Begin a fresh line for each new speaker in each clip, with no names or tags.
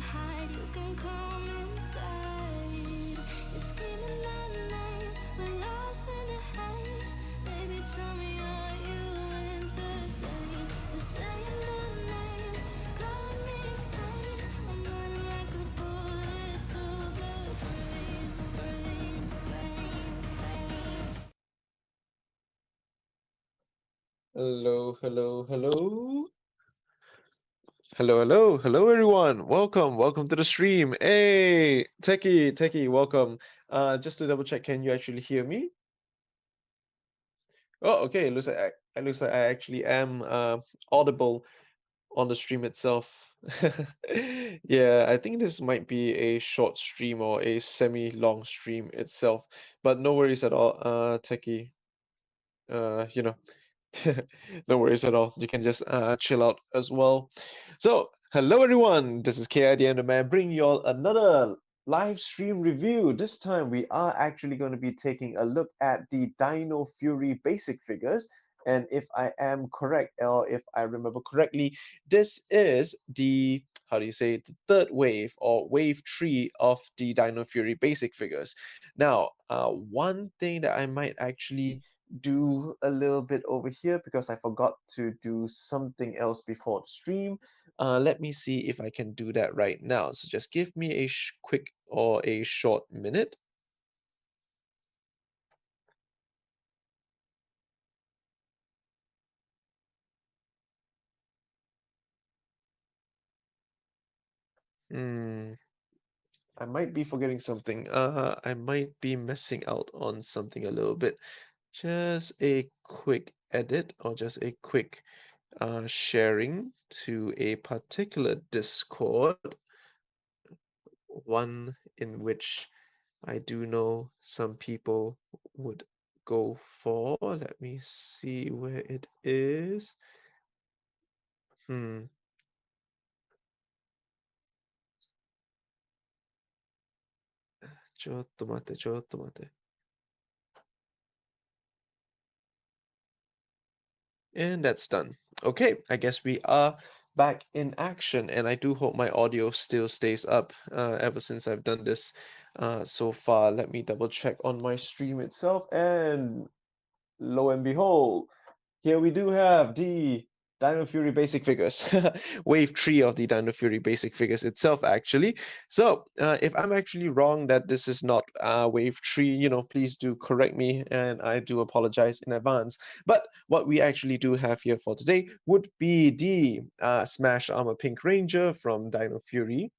hide, you can come inside. You're screaming my name, we're lost in the haze. Baby, tell me, are you entertained? You're saying my name, calling me insane. I'm running like a bullet to the brain, brain, brain, brain.
Hello, hello, hello. Hello, hello, hello everyone. Welcome to the stream. Hey, Techie, welcome. Just to double check, can you actually hear me? Oh, okay. It looks like I actually am audible on the stream itself. Yeah, I think this might be a short stream or a semi-long stream itself, but no worries at all, Techie. You know, no worries at all. You can just chill out as well. So, hello everyone. This is KID and the Man bringing you all another live stream review. This time we are actually going to be taking a look at the Dino Fury basic figures. And if I am correct, or if I remember correctly, this is the how do you say the third wave or wave three of the Dino Fury basic figures. Now, one thing that I might actually do a little bit over here because I forgot to do something else before the stream. Let me see if I can do that right now. So just give me a quick or a short minute. Hmm, I might be forgetting something. I might be messing out on something a little bit. Just a quick edit or just a quick sharing to a particular Discord, one in which I do know some people would go for. Let me see where it is. Hmm. ちょっと待って。And that's done. Okay, I guess we are back in action, and I do hope my audio still stays up ever since I've done this so far. Let me double check on my stream itself, and lo and behold, here we do have the Dino Fury basic figures, wave 3 of the Dino Fury basic figures itself, actually. So, if I'm actually wrong that this is not wave 3, please do correct me, and I do apologize in advance. But what we actually do have here for today would be the Smash Armor Pink Ranger from Dino Fury.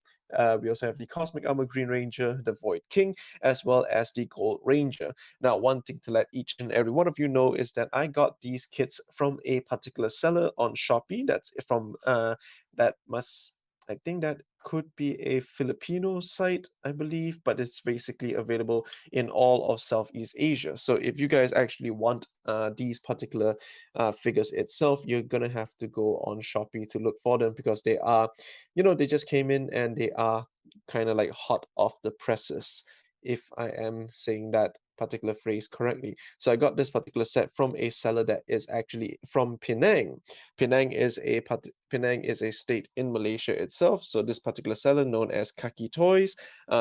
We also have the Cosmic Armor Green Ranger, the Void King, as well as the Gold Ranger. Now, one thing to let each and every one of you know is that I got these kits from a particular seller on Shopee. That's from that must I think that could be a Filipino site, I believe, but it's basically available in all of Southeast Asia. So if you guys actually want these particular figures itself, you're gonna have to go on Shopee to look for them because they are, they just came in and they are kind of like hot off the presses, if I am saying that particular phrase correctly. So I got this particular set from a seller that is actually from Penang. Penang is a state in Malaysia itself. So this particular seller, known as Kaki Toys,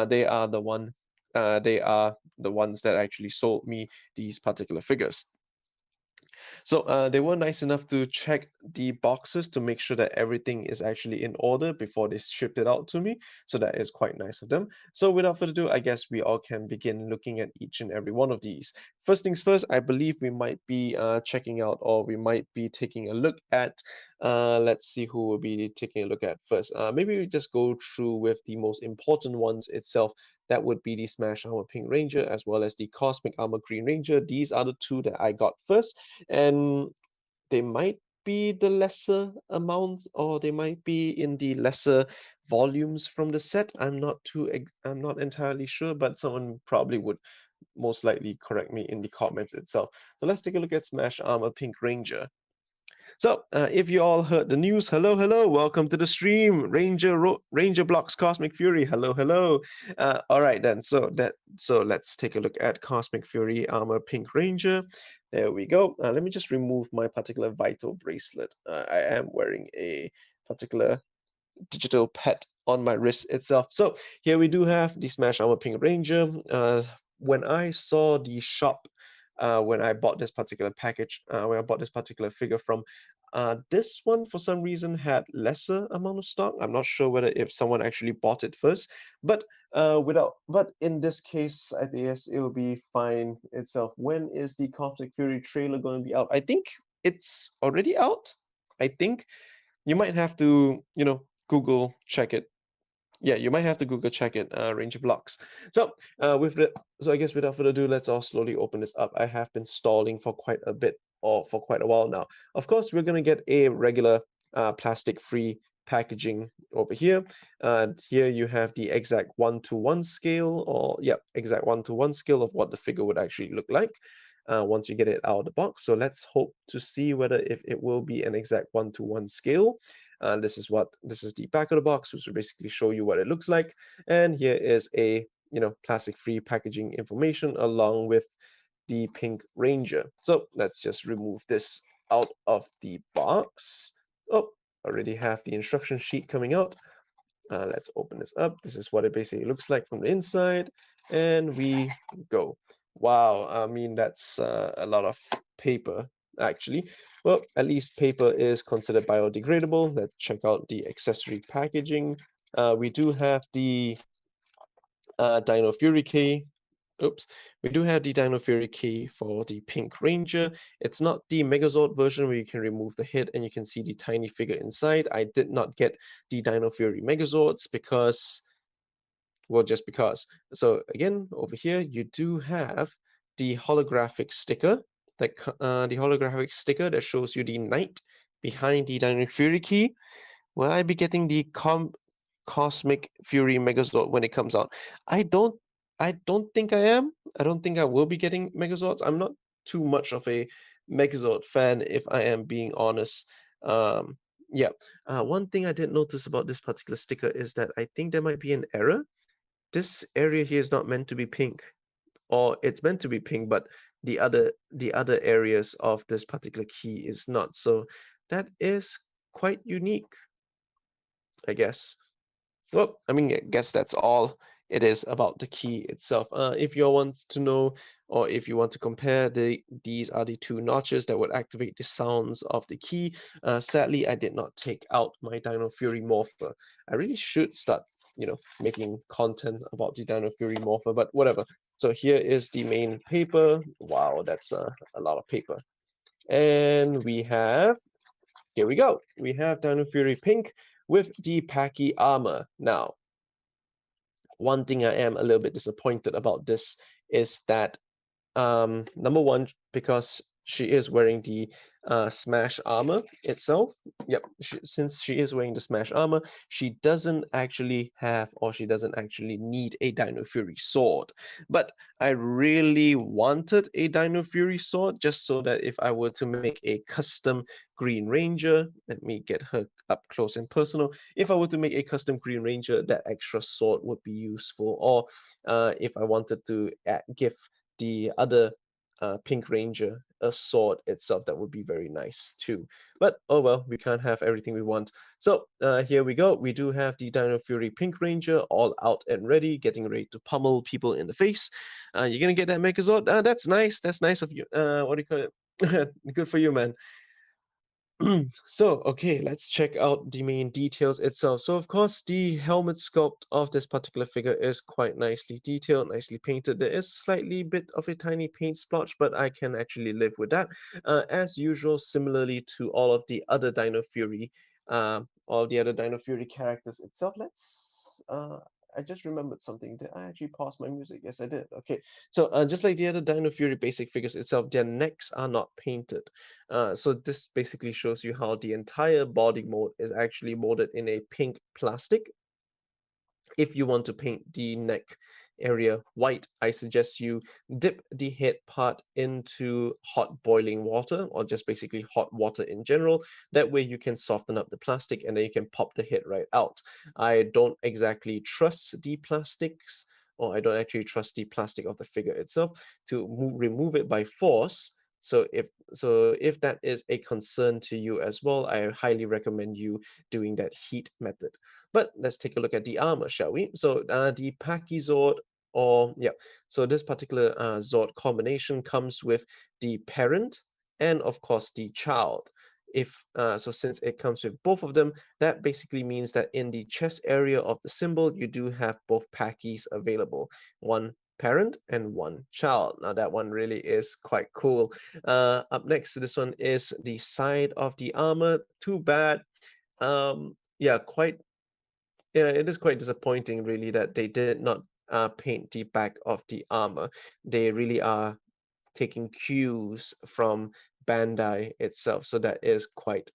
they are the ones that actually sold me these particular figures. So they were nice enough to check the boxes to make sure that everything is actually in order before they shipped it out to me. So that is quite nice of them. So without further ado, I guess we all can begin looking at each and every one of these. First things first, I believe we might be checking out, or we might be taking a look at, let's see who will be taking a look at first. Maybe we just go through with the most important ones itself. That would be the Smash Armor Pink Ranger as well as the Cosmic Armor Green Ranger. These are the two that I got first, and they might be the lesser amounts, or they might be in the lesser volumes from the set. I'm not entirely sure, but someone probably would most likely correct me in the comments itself. So let's take a look at Smash Armor Pink Ranger. So, if you all heard the news, hello, hello, welcome to the stream, Ranger Blocks Cosmic Fury. Hello, hello. All right then. So let's take a look at Cosmic Fury Armor Pink Ranger. There we go. Let me just remove my particular vital bracelet. I am wearing a particular digital pet on my wrist itself. So here we do have the Smash Armor Pink Ranger. When I saw the shop, when I bought this particular package, when I bought this particular figure from, this one for some reason had lesser amount of stock. I'm not sure whether if someone actually bought it first, but but in this case, I guess it will be fine itself. When is the Cosmic Fury trailer going to be out? I think it's already out. I think you might have to, Google check it. Yeah, you might have to Google check it, range of blocks. So, so I guess without further ado, let's all slowly open this up. I have been stalling for quite a bit, or for quite a while now. Of course, we're gonna get a regular plastic-free packaging over here. And here you have the exact 1-to-1 scale, or yeah, exact 1-to-1 scale of what the figure would actually look like. Once you get it out of the box. So let's hope to see whether if it will be an exact 1-to-1 scale. This is the back of the box, which will basically show you what it looks like. And here is a plastic-free packaging information along with the Pink Ranger. So let's just remove this out of the box. Oh, already have the instruction sheet coming out. Let's open this up. This is what it basically looks like from the inside, and we go. Wow, I mean that's a lot of paper actually. Well, at least paper is considered biodegradable. Let's check out the accessory packaging. We do have the Dino Fury key. Oops, we do have the Dino Fury key for the Pink Ranger. It's not the Megazord version where you can remove the head and you can see the tiny figure inside. I did not get the Dino Fury Megazords because, well, just because. So again, over here you do have the holographic sticker that shows you the knight behind the Dino Fury key. Will I be getting the Cosmic Fury Megazord when it comes out? I don't I don't think I am. I don't think I will be getting Megazords. I'm not too much of a Megazord fan, if I am being honest. Um, yeah. One thing I did notice about this particular sticker is that I think there might be an error. This area here is not meant to be pink, or it's meant to be pink, but the other areas of this particular key is not. So that is quite unique, I guess. Well, I mean, I guess that's all it is about the key itself. If you want to know, or if you want to compare, these are the two notches that would activate the sounds of the key. Sadly, I did not take out my Dino Fury Morpher. I really should start, making content about the Dino Fury Morpher, but whatever. So here is the main paper. Wow, that's a lot of paper. And here we go. We have Dino Fury Pink with the Packy armor. Now, one thing I am a little bit disappointed about this is that number one, because she is wearing the Smash armor itself. Yep, since she is wearing the Smash armor, she doesn't actually have, or she doesn't actually need a Dino Fury sword. But I really wanted a Dino Fury sword just so that if I were to make a custom Green Ranger, let me get her up close and personal. If I were to make a custom Green Ranger, that extra sword would be useful. Or if I wanted to give the other Pink Ranger a sword itself, that would be very nice too. But oh well, we can't have everything we want. So here we go. We do have the Dino Fury Pink Ranger all out and ready, getting ready to pummel people in the face. You're gonna get that Megazord. That's nice. That's nice of you. What do you call it? Good for you, man. So, okay, let's check out the main details itself. So, of course, the helmet sculpt of this particular figure is quite nicely detailed, nicely painted. There is slightly bit of a tiny paint splotch, but I can actually live with that. As usual, similarly to all the other Dino Fury characters itself. I just remembered something. Did I actually pause my music? Yes, I did. Okay, so just like the other Dino Fury basic figures itself, their necks are not painted. So this basically shows you how the entire body mold is actually molded in a pink plastic. If you want to paint the neck area white, I suggest you dip the head part into hot boiling water, or just basically hot water in general. That way you can soften up the plastic and then you can pop the head right out. I don't exactly trust the plastics, or I don't actually trust the plastic of the figure itself to remove it by force. If that is a concern to you as well, I highly recommend you doing that heat method. But let's take a look at the armor, shall we? So the Pachysword, or yeah, so this particular Zord combination comes with the parent and of course the child. If so, since it comes with both of them, that basically means that in the chest area of the symbol, you do have both Pachys available, one parent and one child. Now that one really is quite cool. Up next to this one is the side of the armor. Too bad. Yeah, quite. Yeah, it is quite disappointing, really, that they did not paint the back of the armor. They really are taking cues from Bandai itself, so that is quite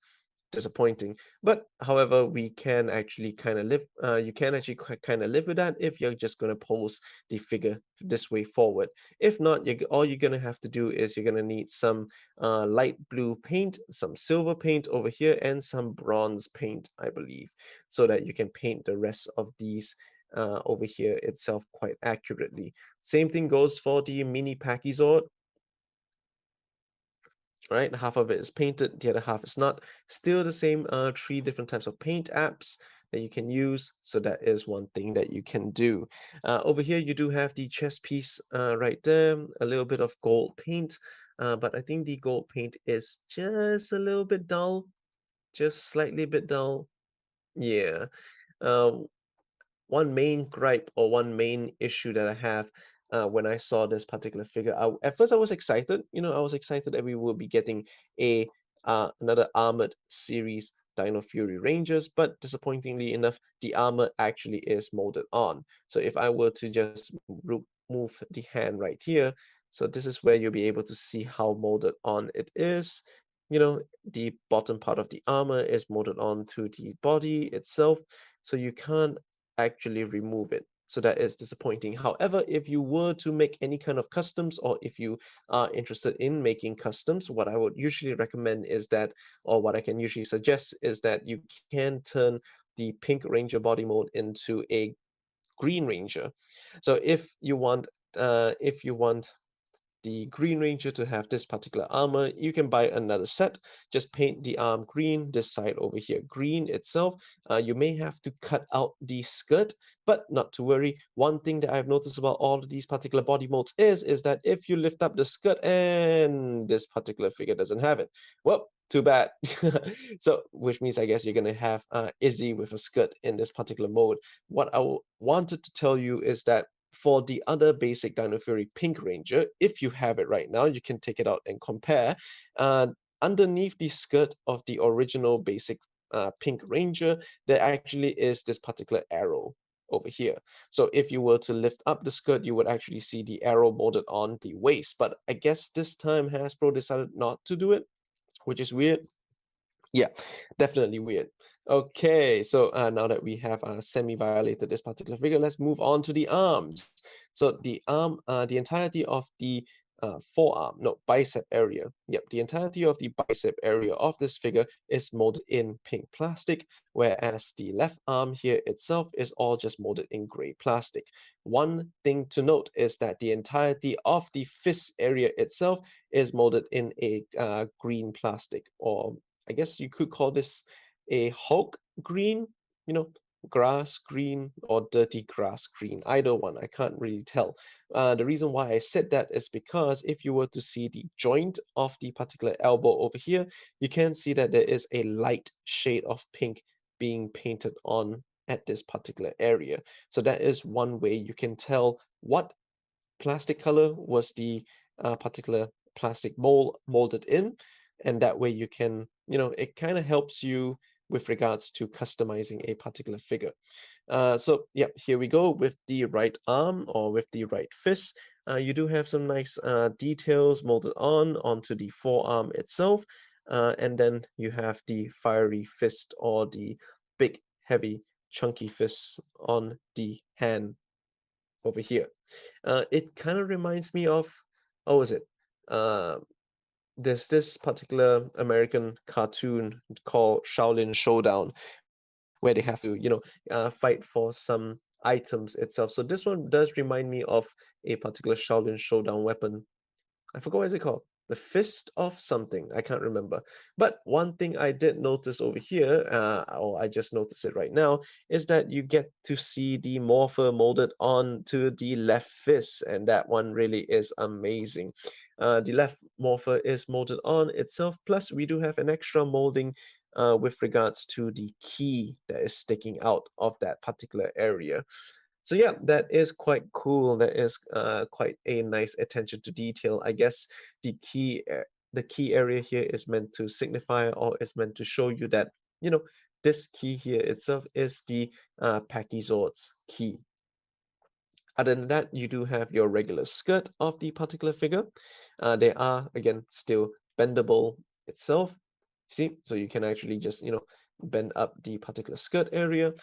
disappointing. But however, we can actually kind of live. You can actually kind of live with that if you're just gonna pose the figure this way forward. If not, all you're gonna have to do is you're gonna need some light blue paint, some silver paint over here, and some bronze paint, I believe, so that you can paint the rest of these. Over here itself quite accurately. Same thing goes for the mini Pachysword, right? Half of it is painted, the other half is not. Still the same three different types of paint apps that you can use. So that is one thing that you can do. Over here, you do have the chest piece right there, a little bit of gold paint. But I think the gold paint is just a little bit dull, just slightly bit dull. Yeah. Uh, One main gripe or one main issue that I have when I saw this particular figure, at first I was excited. I was excited that we will be getting a another armored series Dino Fury Rangers, but disappointingly enough, the armor actually is molded on. So if I were to just move the hand right here, so this is where you'll be able to see how molded on it is. The bottom part of the armor is molded onto the body itself, so you can't actually remove it. So that is disappointing. However, if you were to make any kind of customs, or if you are interested in making customs, what I would usually recommend is that, or what I can usually suggest is that you can turn the Pink Ranger body mode into a Green Ranger. So if you want the Green Ranger to have this particular armor, you can buy another set. Just paint the arm green, this side over here green itself. You may have to cut out the skirt, but not to worry. One thing that I've noticed about all of these particular body modes is that if you lift up the skirt and this particular figure doesn't have it, well, too bad. So, which means I guess you're gonna have Izzy with a skirt in this particular mode. What I wanted to tell you is that for the other basic Dino Fury Pink Ranger, if you have it right now, you can take it out and compare. Uh, Underneath the skirt of the original basic Pink Ranger, there actually is this particular arrow over here. So if you were to lift up the skirt, you would actually see the arrow molded on the waist. But I guess this time Hasbro decided not to do it, which is weird. Yeah, definitely weird. Okay, so now that we have semi-violated this particular figure, let's move on to the arms. So the entirety of the forearm, no, bicep area. Yep, the entirety of the bicep area of this figure is molded in pink plastic, whereas the left arm here itself is all just molded in gray plastic. One thing to note is that the entirety of the fist area itself is molded in a green plastic, or I guess you could call this a Hulk green, you know, grass green or dirty grass green, either one. I can't really tell. The reason why I said that is because if you were to see the joint of the particular elbow over here, you can see that there is a light shade of pink being painted on at this particular area. So that is one way you can tell what plastic color was the particular plastic molded in, and that way you can, it kind of helps you with regards to customizing a particular figure. So yeah, here we go with the right arm or with the right fist. You do have some nice details molded onto the forearm itself, and then you have the fiery fist or the big, heavy, chunky fist on the hand over here. It kind of reminds me of, oh, is it? Uh, there's this particular American cartoon called Shaolin Showdown, where they have to, fight for some items itself. So this one does remind me of a particular Shaolin Showdown weapon. I forgot what is it called. the fist of something. I can't remember. But one thing I did notice over here, or I just noticed it right now, is that you get to see the morpher molded onto the left fist, and that one really is amazing. The left morpher is molded on itself, plus we do have an extra molding with regards to the key that is sticking out of that particular area. So yeah, that is quite cool. That is quite a nice attention to detail. I guess the key area here is meant to signify or is meant to show you that, you know, this key here itself is the Pachysword's key. Other than that, you do have your regular skirt of the particular figure. They are, again, still bendable itself. See, so you can actually just, bend up the particular skirt area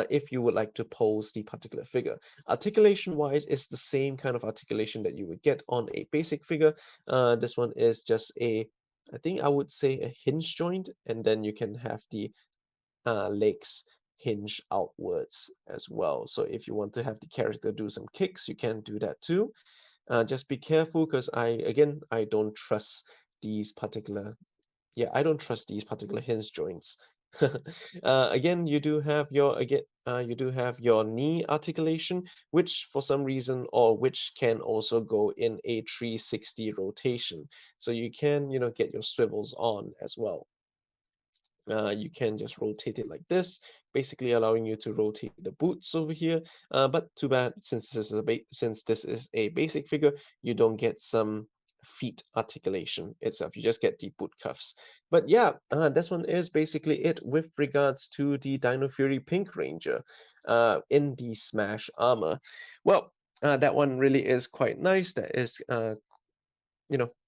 if you would like to pose the particular figure. Articulation-wise, it's the same kind of articulation that you would get on a basic figure. This one is just I think I would say a hinge joint, and then you can have the legs hinge outwards as well. So if you want to have the character do some kicks, you can do that too. Just be careful because I don't trust these particular, I don't trust these particular hinge joints. Again, you do have your knee articulation, which for some reason or which can also go in a 360 rotation. So you can, get your swivels on as well. You can just rotate it like this, basically allowing you to rotate the boots over here. But too bad, since this is a basic figure, you don't get some feet articulation itself. You just get the boot cuffs. But yeah, this one is basically it with regards to the Dino Fury Pink Ranger in the Smash armor. Well, that one really is quite nice. That is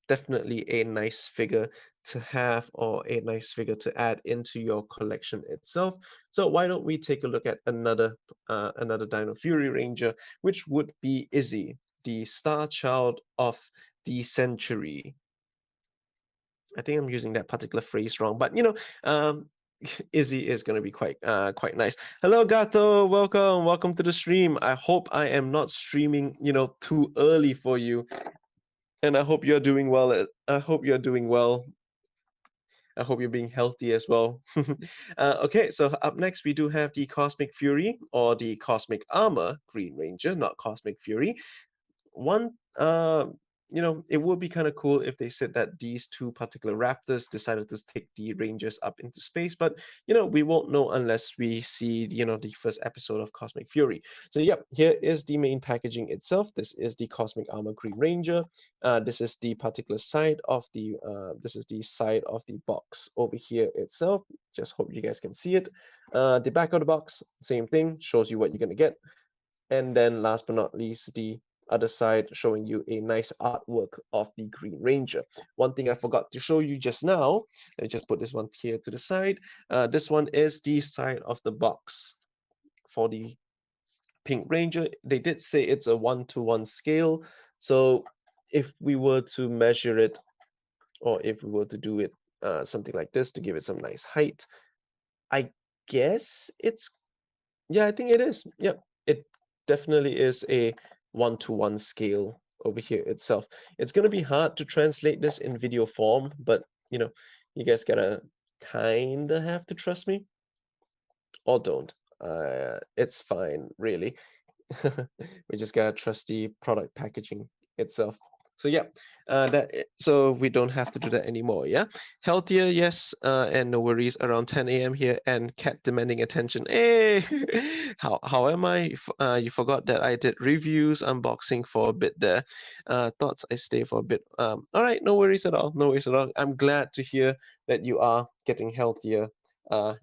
definitely a nice figure to have or a nice figure to add into your collection itself. So why don't we take a look at another Dino Fury Ranger, which would be Izzy, the star child of the century. I think I'm using that particular phrase wrong, but Izzy is going to be quite nice. Hello, Gato. Welcome to the stream. I hope I am not streaming, too early for you. And I hope you're doing well. I hope you're doing well. I hope you're being healthy as well. Okay, so up next we do have the Cosmic Fury or the Cosmic Armor Green Ranger, not Cosmic Fury. One, it would be kind of cool if they said that these two particular raptors decided to take the Rangers up into space, but we won't know unless we see the first episode of Cosmic Fury. So yep, here is the main packaging itself. This is the Cosmic Armor Green Ranger. This is the particular side of the box over here itself. Just hope you guys can see it. The back of the box, same thing, shows you what you're gonna get. And then last but not least, the other side showing you a nice artwork of the Green Ranger. One thing I forgot to show you just now, let me just put this one here to the side. This one is the side of the box for the Pink Ranger. They did say it's a 1-to-1 scale. So if we were to measure it, or if we were to do it something like this to give it some nice height, I guess I think it is. Yep, it definitely is a 1-to-1 scale over here itself. It's going to be hard to translate this in video form, but you guys gotta kinda have to trust me, or don't. It's fine, really. We just gotta trust the product packaging itself. So yeah, so we don't have to do that anymore. Yeah, healthier, yes, and no worries. Around 10 a.m. here, and cat demanding attention. Hey, how am I? You forgot that I did reviews, unboxing for a bit there. Thoughts I stay for a bit. All right, no worries at all. No worries at all. I'm glad to hear that you are getting healthier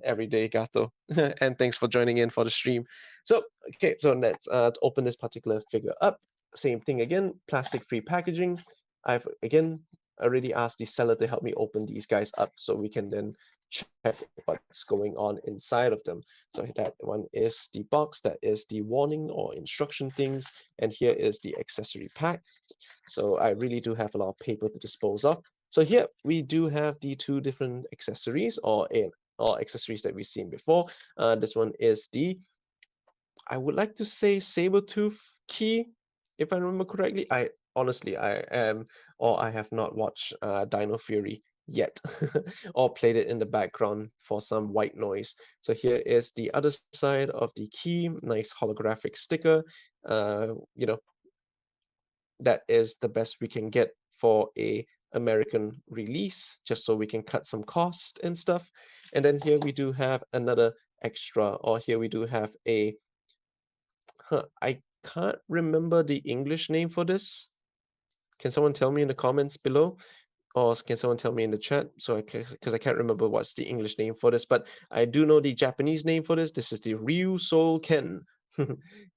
every day, Gato. And thanks for joining in for the stream. So, okay, so let's open this particular figure up. Same thing again, plastic-free packaging. I've, again, already asked the seller to help me open these guys up so we can then check what's going on inside of them. So that one is the box, that is the warning or instruction things, and here is the accessory pack. So I really do have a lot of paper to dispose of. So here we do have the two different accessories or accessories that we've seen before. This one is I would like to say saber tooth key, if I remember correctly. honestly, I have not watched Dino Fury yet, or played it in the background for some white noise. So here is the other side of the key, nice holographic sticker. You know, that is the best we can get for a American release, just so we can cut some cost and stuff. And then here we do have another extra, or here we do have a, I can't remember the English name for this. Can someone tell me in the comments below? Or can someone tell me in the chat? So because I can't remember what's the English name for this, but I do know the Japanese name for this. This is the Ryu Soul Ken,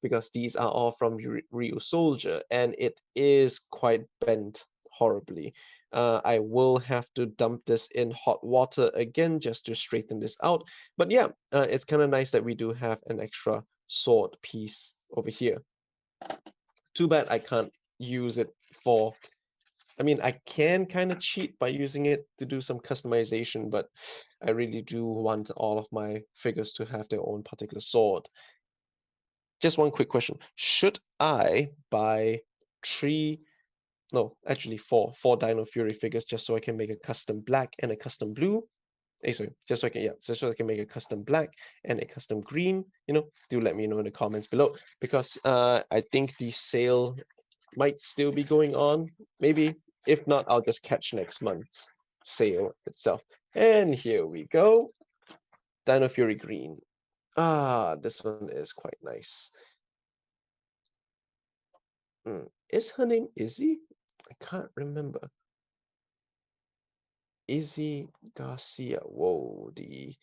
because these are all from Ryu Soldier, and it is quite bent horribly. I will have to dump this in hot water again just to straighten this out. But yeah, it's kind of nice that we do have an extra sword piece over here. Too bad I can't use it for, I mean, I can kind of cheat by using it to do some customization, but I really do want all of my figures to have their own particular sword. Just one quick question. Should I buy three, no, actually four Dino Fury figures just so I can make a custom black and a custom blue? Sorry, just so I can, yeah, just so I can make a custom black and a custom green, do let me know in the comments below, because I think the sale might still be going on. Maybe. If not, I'll just catch next month's sale itself. And here we go. Dino Fury Green. Ah, this one is quite nice. Is her name Izzy? I can't remember. Izzy Garcia. Whoa, the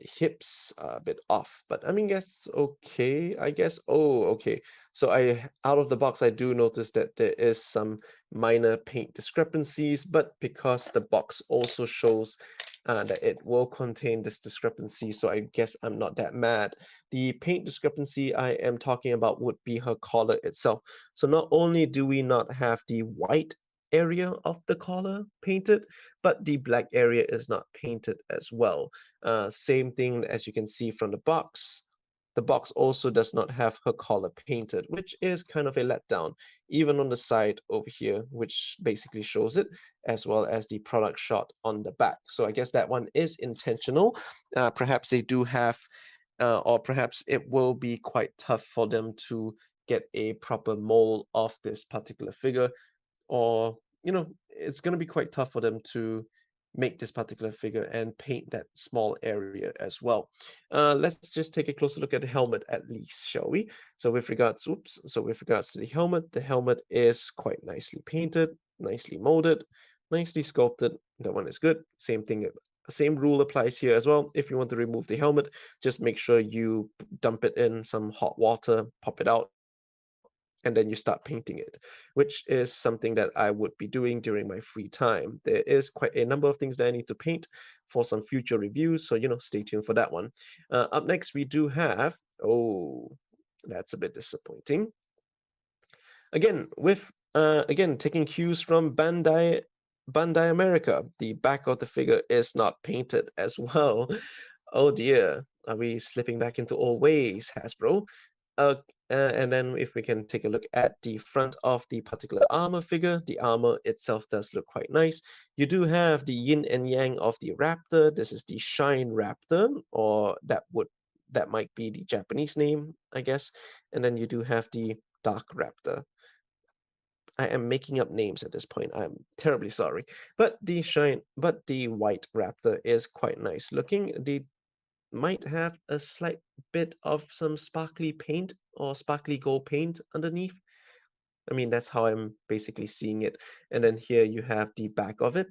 hips are a bit off, but I mean, that's okay, I guess. Oh, okay. So out of the box, I do notice that there is some minor paint discrepancies, but because the box also shows that it will contain this discrepancy, so I guess I'm not that mad. The paint discrepancy I am talking about would be her collar itself. So not only do we not have the white area of the collar painted, but the black area is not painted as well. Same thing as you can see from the box. The box also does not have her collar painted, which is kind of a letdown, even on the side over here, which basically shows it, as well as the product shot on the back. So I guess that one is intentional. Perhaps they do have, or perhaps it will be quite tough for them to get a proper mold of this particular figure, or it's going to be quite tough for them to make this particular figure and paint that small area as well. Let's just take a closer look at the helmet at least, shall we? So with regards to the helmet is quite nicely painted, nicely molded, nicely sculpted. That one is good. Same rule applies here as well. If you want to remove the helmet, just make sure you dump it in some hot water, pop it out, and then you start painting it, which is something that I would be doing during my free time. There is quite a number of things that I need to paint for some future reviews, so stay tuned for that one. Up next, we do have, oh, that's a bit disappointing. Again, taking cues from Bandai America, the back of the figure is not painted as well. Oh dear, are we slipping back into old ways, Hasbro? Uh, and then if we can take a look at the front of the particular armor figure, the armor itself does look quite nice. You do have the yin and yang of the raptor. This is the Shine Raptor, or that might be the Japanese name, I guess. And then you do have the Dark Raptor. I am making up names at this point. I'm terribly sorry. But the white raptor is quite nice looking. The might have a slight bit of some sparkly paint or sparkly gold paint underneath. I mean, that's how I'm basically seeing it. And then here you have the back of it,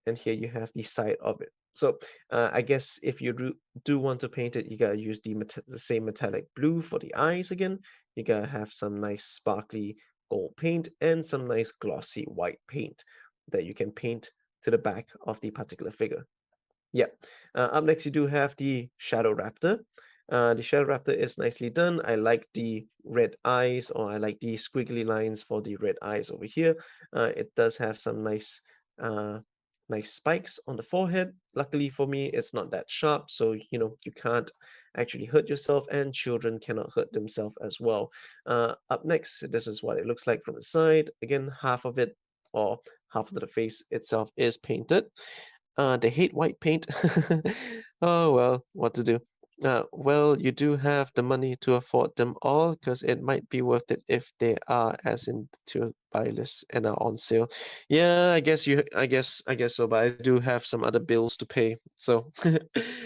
and here you have the side of it. So I guess if you do want to paint it, you gotta use the same metallic blue for the eyes again. You gotta have some nice sparkly gold paint and some nice glossy white paint that you can paint to the back of the particular figure. Yeah. Up next, you do have the Shadow Raptor. The Shadow Raptor is nicely done. I like the red eyes, or I like the squiggly lines for the red eyes over here. It does have some nice uh, nice spikes on the forehead. Luckily for me, it's not that sharp, so you can't actually hurt yourself, and children cannot hurt themselves as well. Up next, this is what it looks like from the side. Again, half of it, or half of the face itself, is painted. They hate white paint. Oh well, what to do? Well, you do have the money to afford them all, because it might be worth it if they are as in to buy list and are on sale. Yeah, I guess so, but I do have some other bills to pay. So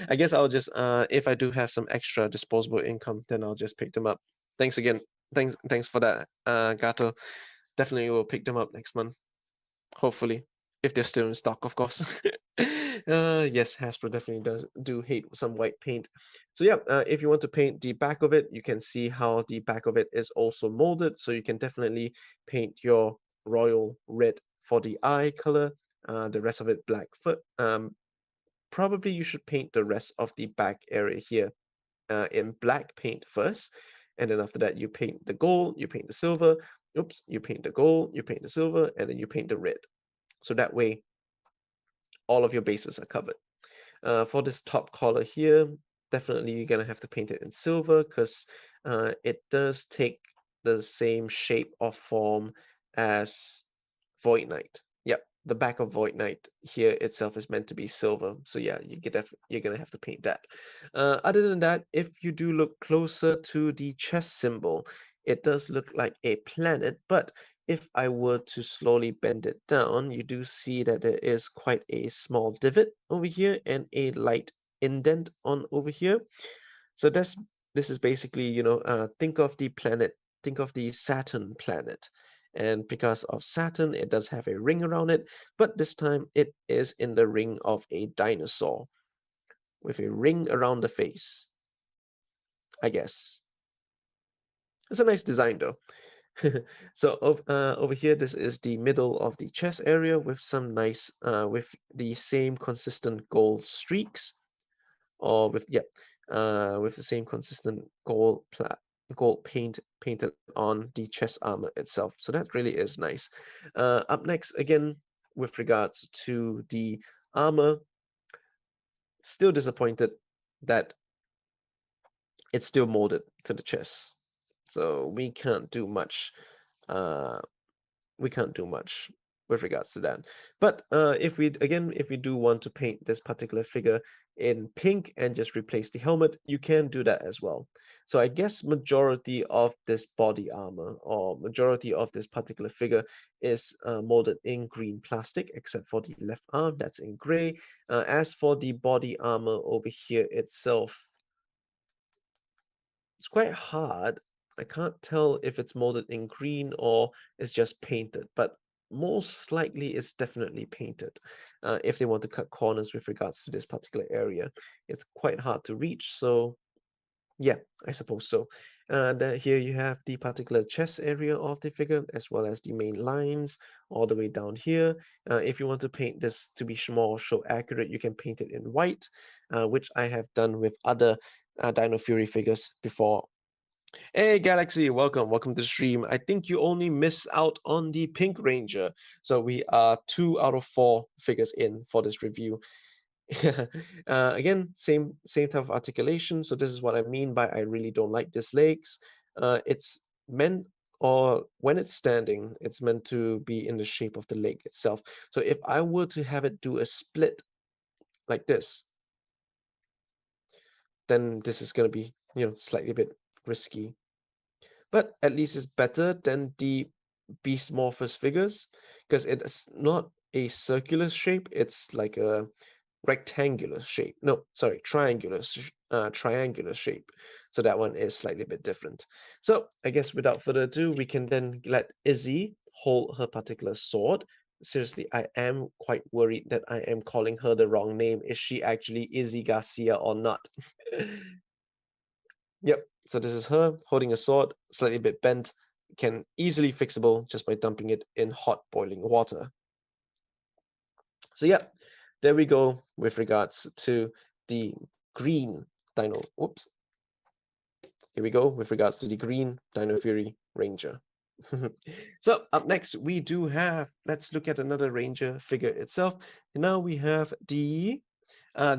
I guess I'll just if I do have some extra disposable income, then I'll just pick them up. Thanks again. Thanks for that, Gato. Definitely will pick them up next month. Hopefully, if they're still in stock, of course. Yes, Hasbro definitely does do hate some white paint. So yeah, if you want to paint the back of it, you can see how the back of it is also molded. So you can definitely paint your royal red for the eye color. The rest of it black. Probably you should paint the rest of the back area here in black paint first, and then after that you paint the gold, you paint the silver. Oops, you paint the gold, you paint the silver, and then you paint the red. So that way, all of your bases are covered. For this top collar here, definitely you're gonna have to paint it in silver because it does take the same shape or form as Void Knight. Yep, the back of Void Knight here itself is meant to be silver. So yeah, you're gonna have to paint that. Other than that, if you do look closer to the chest symbol, it does look like a planet, but if I were to slowly bend it down, you do see that there is quite a small divot over here and a light indent on over here. So this is basically, think of the planet, think of the Saturn planet. And because of Saturn, it does have a ring around it, but this time it is in the ring of a dinosaur with a ring around the face, I guess. It's a nice design though. So over here, this is the middle of the chest area with some nice, with the same consistent gold streaks, or with the same consistent gold paint painted on the chest armor itself. So that really is nice. Up next, again, with regards to the armor, still disappointed that it's still molded to the chest. So uh, we can't do much with regards to that. But if we do want to paint this particular figure in pink and just replace the helmet, you can do that as well. So I guess majority of this body armor, or majority of this particular figure, is molded in green plastic, except for the left arm, that's in gray. As for the body armor over here itself, it's quite hard. I can't tell if it's molded in green or it's just painted, but most likely it's definitely painted. If they want to cut corners with regards to this particular area, it's quite hard to reach, so yeah, I suppose so. Here you have the particular chest area of the figure, as well as the main lines all the way down here. If you want to paint this to be more show accurate, you can paint it in white, which I have done with other Dino Fury figures before. Hey Galaxy, welcome to the stream. I think you only miss out on the Pink Ranger. So we are 2 out of 4 figures in for this review. Again, same type of articulation. So this is what I mean by I really don't like these legs. It's meant, or when it's standing, it's meant to be in the shape of the leg itself. So if I were to have it do a split like this, then this is going to be, slightly a bit risky. But at least it's better than the Beastmorphous figures, because it's not a circular shape, it's like a rectangular shape. No, sorry, triangular shape. So that one is slightly a bit different. So I guess without further ado, we can then let Izzy hold her particular sword. Seriously, I am quite worried that I am calling her the wrong name. Is she actually Izzy Garcia or not? Yep, so this is her holding a sword, slightly a bit bent, can easily fixable just by dumping it in hot boiling water. So yeah, there we go with regards to the green Dino. Whoops. Here we go with regards to the green Dino Fury Ranger. So up next we do have, let's look at another Ranger figure itself. And now we have the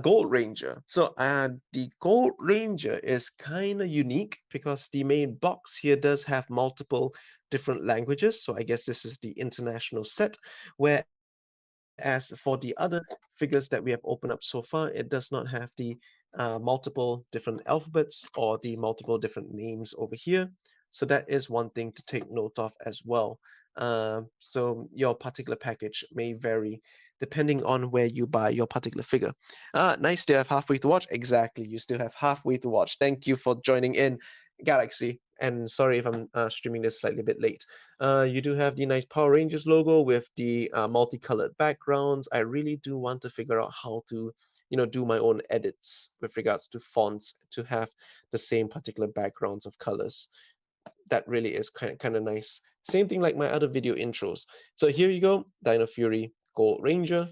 Gold Ranger. So the Gold Ranger is kind of unique because the main box here does have multiple different languages. So I guess this is the international set, whereas for the other figures that we have opened up so far, it does not have the multiple different alphabets or the multiple different names over here. So that is one thing to take note of as well. So your particular package may vary depending on where you buy your particular figure. Nice to have halfway to watch. Exactly, you still have halfway to watch. Thank you for joining in, Galaxy. And sorry if I'm streaming this slightly a bit late. You do have the nice Power Rangers logo with the multicolored backgrounds. I really do want to figure out how to, do my own edits with regards to fonts to have the same particular backgrounds of colors. That really is kind of nice. Same thing like my other video intros. So here you go, Dino Fury Gold Ranger,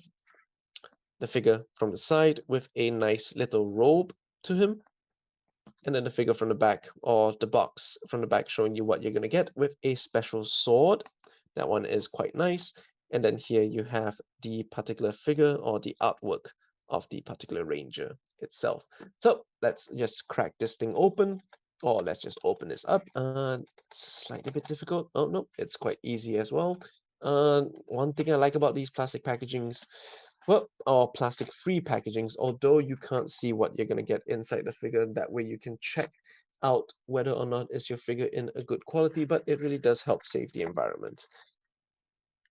the figure from the side with a nice little robe to him, and then the figure from the back, or the box from the back, showing you what you're going to get with a special sword. That one is quite nice. And then here you have the particular figure or the artwork of the particular ranger itself. So let's just crack this thing open, or let's just open this up. Slightly bit difficult. Oh no, it's quite easy as well. One thing I like about these plastic packagings, well, or plastic-free packagings, although you can't see what you're going to get inside the figure, that way you can check out whether or not is your figure in a good quality, but it really does help save the environment.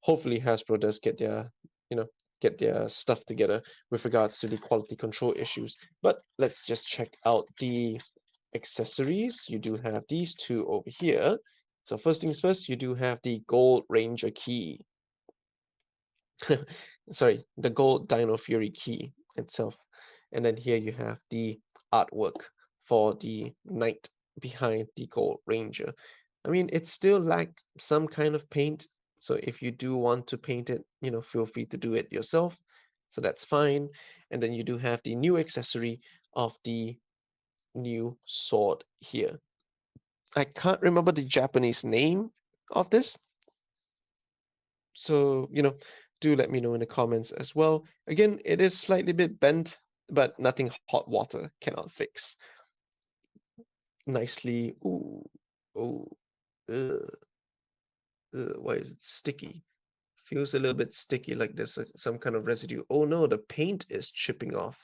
Hopefully Hasbro does you know, get their stuff together with regards to the quality control issues. But let's just check out the accessories. You do have these two over here. So first things first, you do have the Gold Ranger key. Sorry, the Gold Dino Fury key itself. And then here you have the artwork for the knight behind the Gold Ranger. I mean, it still lack some kind of paint. So if you do want to paint it, feel free to do it yourself. So that's fine. And then you do have the new accessory of the new sword here. I can't remember the Japanese name of this, so, do let me know in the comments as well. Again, it is slightly bit bent, but nothing hot water cannot fix. Nicely. Ooh, oh, ugh, why is it sticky? Feels a little bit sticky, like there's some kind of residue. Oh no, the paint is chipping off.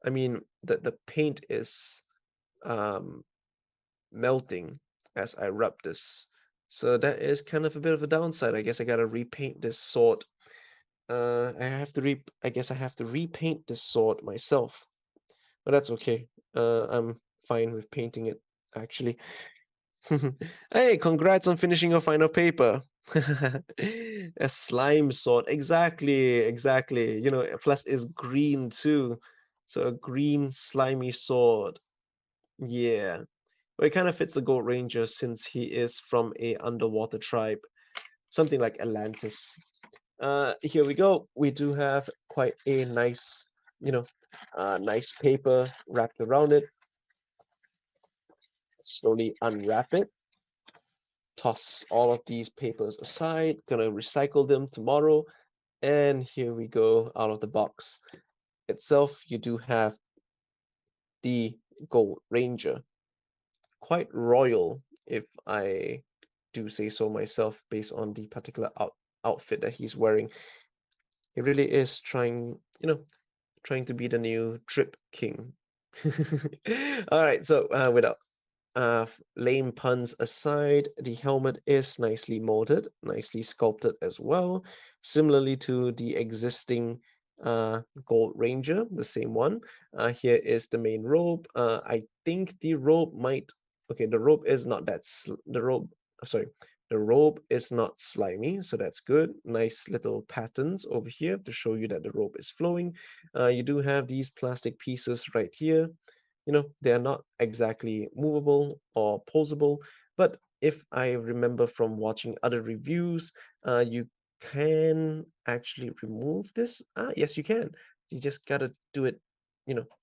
I mean, the paint is um, melting as I rub this. So that is kind of a bit of a downside. I guess I gotta repaint this sword. I guess I have to repaint this sword myself, but that's okay. I'm fine with painting it, actually. Hey, congrats on finishing your final paper. A slime sword. Exactly, exactly. Plus it's green too. So a green slimy sword. Yeah. Well, it kind of fits the Gold Ranger since he is from a underwater tribe, something like Atlantis. Here we go. We do have quite a nice, nice paper wrapped around it. Slowly unwrap it. Toss all of these papers aside. Gonna recycle them tomorrow. And here we go out of the box itself. You do have the Gold Ranger. Quite royal, if I do say so myself, based on the particular outfit that he's wearing. He really is trying to be the new Drip King. All right, so without lame puns aside, the helmet is nicely molded, nicely sculpted as well, similarly to the existing Gold Ranger, the same one. Here is the main robe. I think the robe might. Okay, the robe is not that. The robe. Sorry, the robe is not slimy, so that's good. Nice little patterns over here to show you that the robe is flowing. You do have these plastic pieces right here. They are not exactly movable or posable, but if I remember from watching other reviews, you can actually remove this. Yes, you can. You just gotta do it,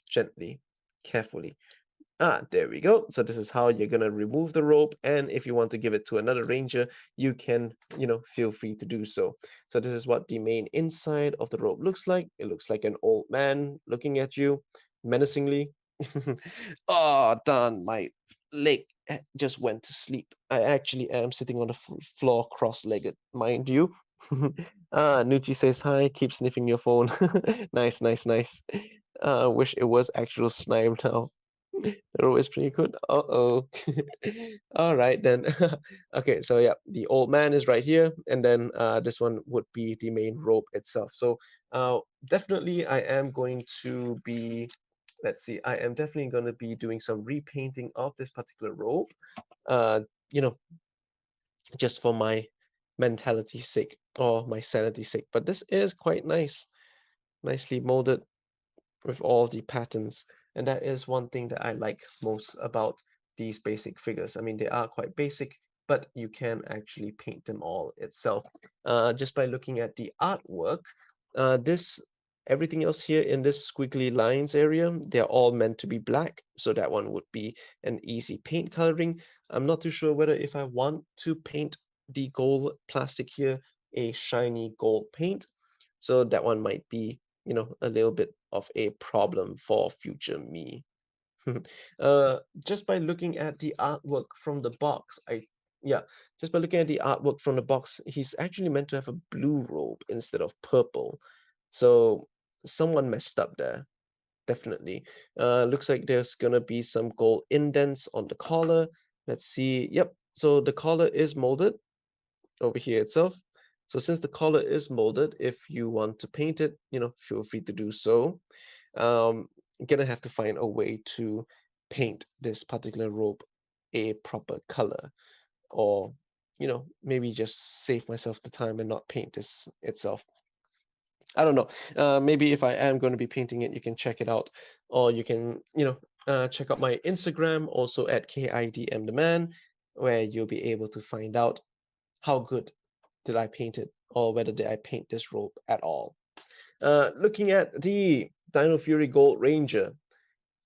gently, carefully. Ah, there we go. So this is how you're gonna remove the rope, and if you want to give it to another ranger, you can, feel free to do so. So this is what the main inside of the rope looks like. It looks like an old man looking at you menacingly. Oh, darn, my leg just went to sleep. I actually am sitting on the floor cross-legged, mind you. Nucci says hi, keep sniffing your phone. Nice, nice, nice. Wish it was actual snipe now. The rope is pretty good. Uh-oh. All right then. Okay, so yeah, the old man is right here, and then this one would be the main rope itself. So definitely I am going to be, let's see, I am definitely going to be doing some repainting of this particular rope. Uh, you know, just for my mentality's sake or my sanity's sake. But this is quite nice, nicely molded with all the patterns. And that is one thing that I like most about these basic figures. I mean, they are quite basic, but you can actually paint them all itself. Just by looking at the artwork, this everything else here in this squiggly lines area, they're all meant to be black. So that one would be an easy paint coloring. I'm not too sure whether if I want to paint the gold plastic here a shiny gold paint. So that one might be, a little bit of a problem for future me. Just by looking at the artwork from the box, yeah, just by looking at the artwork from the box, he's actually meant to have a blue robe instead of purple. So someone messed up there, definitely. Looks like there's gonna be some gold indents on the collar. Let's see. Yep. So the collar is molded over here itself. So since the collar is molded, if you want to paint it, feel free to do so. I'm gonna have to find a way to paint this particular robe a proper color, or maybe just save myself the time and not paint this itself. I don't know. Maybe if I am going to be painting it, you can check it out, or you can, check out my Instagram also at KIDM the man, where you'll be able to find out how good did I paint it, or whether did I paint this robe at all. Looking at the Dino Fury Gold Ranger,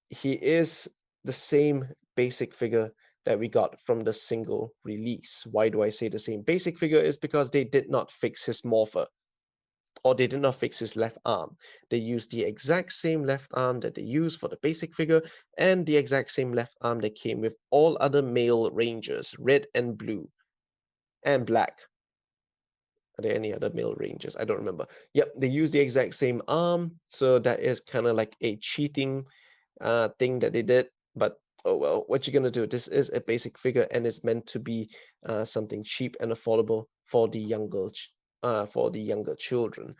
he is the same basic figure that we got from the single release. Why do I say the same basic figure? Is because they did not fix his morpher, or they did not fix his left arm. They used the exact same left arm that they used for the basic figure, and the exact same left arm that came with all other male rangers, red and blue and black. Are there any other male rangers? I don't remember. Yep, they use the exact same arm, so that is kind of like a cheating thing that they did. But oh well, what you're gonna do? This is a basic figure, and it's meant to be something cheap and affordable for the younger children.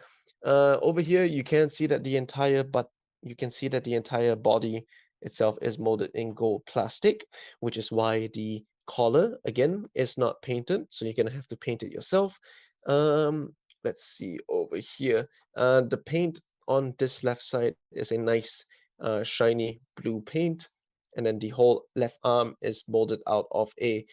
Over here, you can see that you can see that the entire body itself is molded in gold plastic, which is why the collar again is not painted. So you're gonna have to paint it yourself. Um, let's see over here. The paint on this left side is a nice shiny blue paint, and then the whole left arm is molded out of a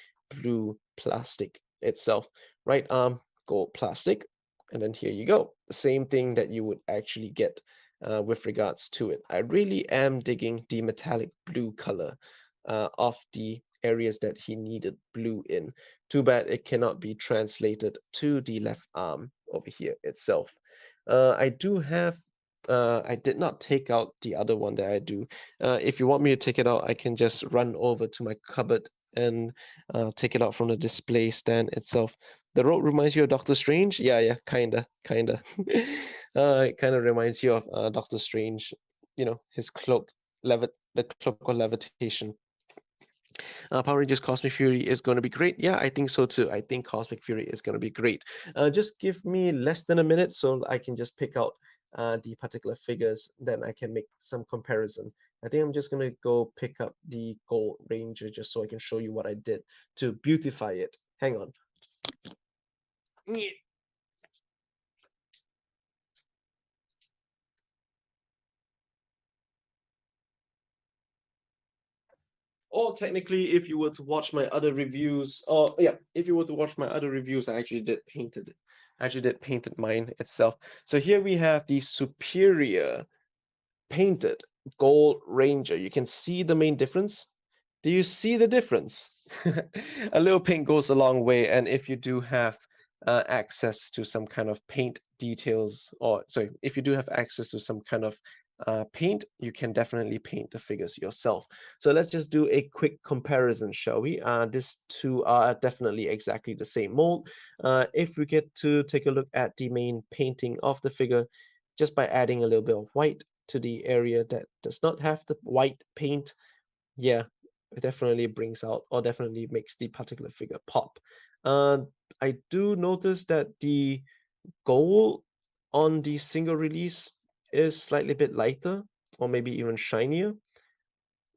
blue plastic itself. Right arm, gold plastic, and then here you go. The same thing that you would actually get with regards to it. I really am digging the metallic blue color of the areas that he needed blue in. Too bad it cannot be translated to the left arm over here itself. I do have I did not take out the other one that I do. If you want me to take it out, I can just run over to my cupboard and take it out from the display stand itself. The rope reminds you of Doctor Strange? Yeah, kinda. It kind of reminds you of Doctor Strange. His cloak, the cloak of levitation. Power Rangers Cosmic Fury is going to be great. Yeah, I think so too. I think Cosmic Fury is going to be great. Just give me less than a minute so I can just pick out the particular figures, then I can make some comparison. I think I'm just going to go pick up the Gold Ranger just so I can show you what I did to beautify it. Hang on. Or technically, if you were to watch my other reviews, or yeah, if you were to watch my other reviews, I actually did painted it. I actually did painted mine itself. So here we have the superior painted Gold Ranger. You can see the main difference. Do you see the difference? A little paint goes a long way, and if you do have access to some kind of paint details, or sorry, if you do have access to some kind of paint, you can definitely paint the figures yourself. So let's just do a quick comparison, shall we? These two are definitely exactly the same mold. If we get to take a look at the main painting of the figure, just by adding a little bit of white to the area that does not have the white paint, yeah, it definitely brings out or definitely makes the particular figure pop. Uh, I do notice that the gold on the single release is slightly bit lighter or maybe even shinier.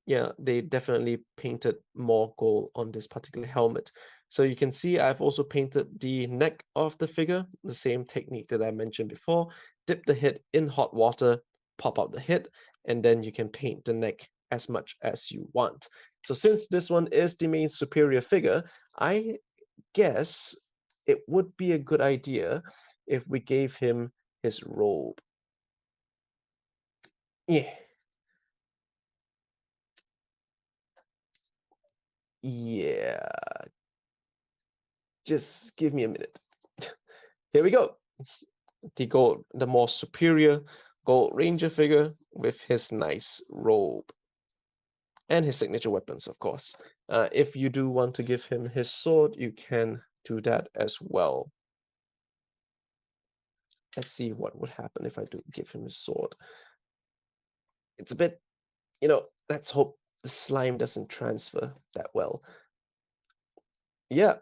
Yeah, they definitely painted more gold on this particular helmet. So you can see I've also painted the neck of the figure, the same technique that I mentioned before. Dip the head in hot water, pop out the head, and then you can paint the neck as much as you want. So since this one is the main superior figure, I guess it would be a good idea if we gave him his robe. Yeah, yeah. Just give me a minute. Here we go. The more superior Gold Ranger figure with his nice robe and his signature weapons, of course. If you do want to give him his sword, you can do that as well. Let's see what would happen if I do give him his sword. It's a bit, let's hope the slime doesn't transfer that well. Yeah,